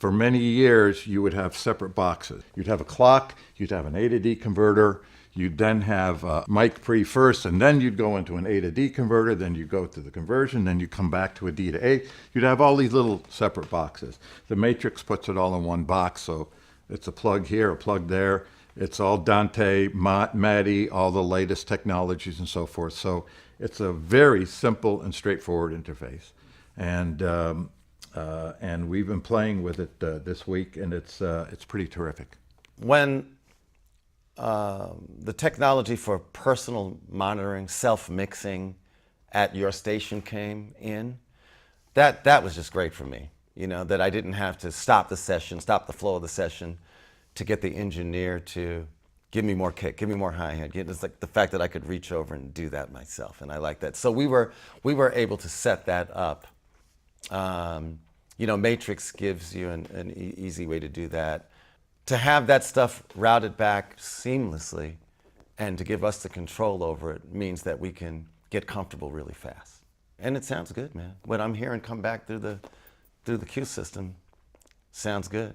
for many years, you would have separate boxes. You'd have a clock, you'd have an A to D converter, you'd then have a mic pre first, and then you'd go into an A to D converter, then you go to the conversion, then you come back to a D to A. You'd have all these little separate boxes. The Matrix puts it all in one box, so it's a plug here, a plug there. It's all DANTE, MADI, all the latest technologies and so forth. So it's a very simple and straightforward interface. And we've been playing with it this week, and it's pretty terrific. When the technology for personal monitoring, self-mixing at your station came in, that was just great for me. You know, that I didn't have to stop the session, stop the flow of the session to get the engineer to give me more kick, give me more hi-hat. It's like the fact that I could reach over and do that myself, and I like that. So we were able to set that up. You know, Matrix gives you an easy way to do that. To have that stuff routed back seamlessly and to give us the control over it means that we can get comfortable really fast. And it sounds good, man. What I'm hearing come back through the Q system sounds good.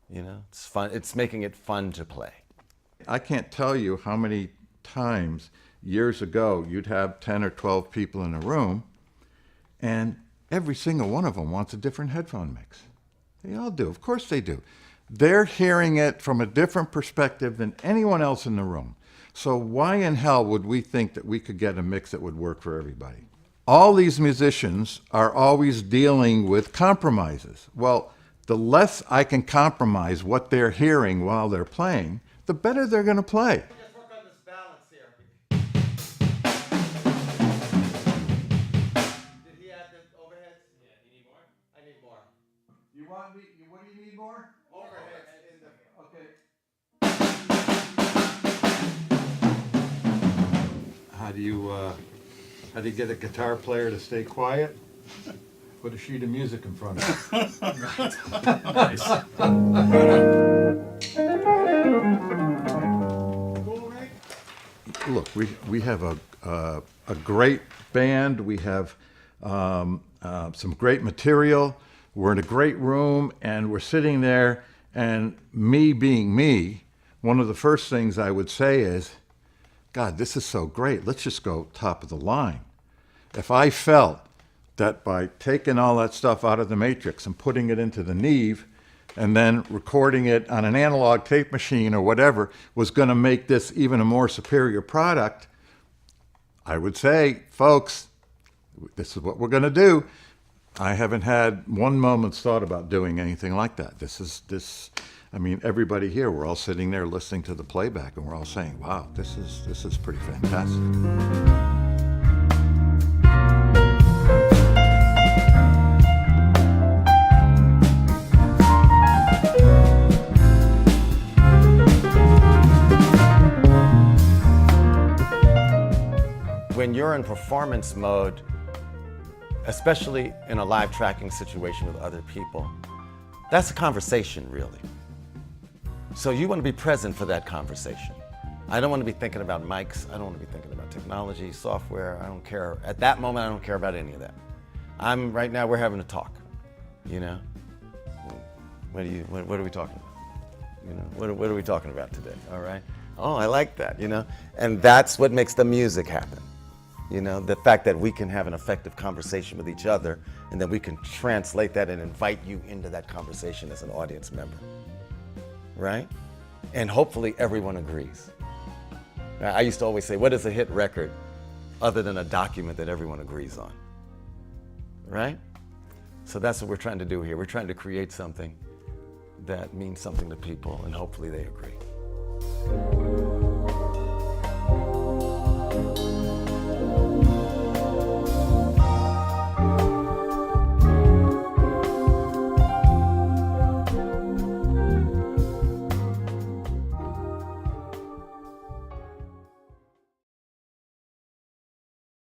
You know, it's fun. It's making it fun to play. I can't tell you how many times years ago you'd have 10 or 12 people in a room, and every single one of them wants a different headphone mix. They all do. Of course they do. They're hearing it from a different perspective than anyone else in the room. So why in hell would we think that we could get a mix that would work for everybody? All these musicians are always dealing with compromises. Well, the less I can compromise what they're hearing while they're playing, the better they're going to play. Let's work on this balance here. Did he add the overheads? Yeah, do you need more? I need more. You want me? What do you need more? Overheads in the... Okay. How do you get a guitar player to stay quiet? Put a sheet of music in front of him. Nice. Look, we have a great band. We have some great material. We're in a great room, and we're sitting there, and me being me, one of the first things I would say is, God, this is so great. Let's just go top of the line. If I felt that by taking all that stuff out of the Matrix and putting it into the Neve and then recording it on an analog tape machine or whatever was going to make this even a more superior product, I would say, folks, this is what we're going to do. I haven't had one moment's thought about doing anything like that. I mean, everybody here, we're all sitting there listening to the playback and we're all saying, wow, this is pretty fantastic. When you're in performance mode, especially in a live tracking situation with other people, that's a conversation, really. So you want to be present for that conversation. I don't want to be thinking about mics. I don't want to be thinking about technology, software. I don't care. At that moment, I don't care about any of that. Right now, we're having a talk, you know? What are we talking about? You know, what are we talking about today, all right? Oh, I like that, you know? And that's what makes the music happen. You know, the fact that we can have an effective conversation with each other and then we can translate that and invite you into that conversation as an audience member, right? And hopefully everyone agrees. Now, I used to always say, what is a hit record other than a document that everyone agrees on, right? So that's what we're trying to do here. We're trying to create something that means something to people and hopefully they agree.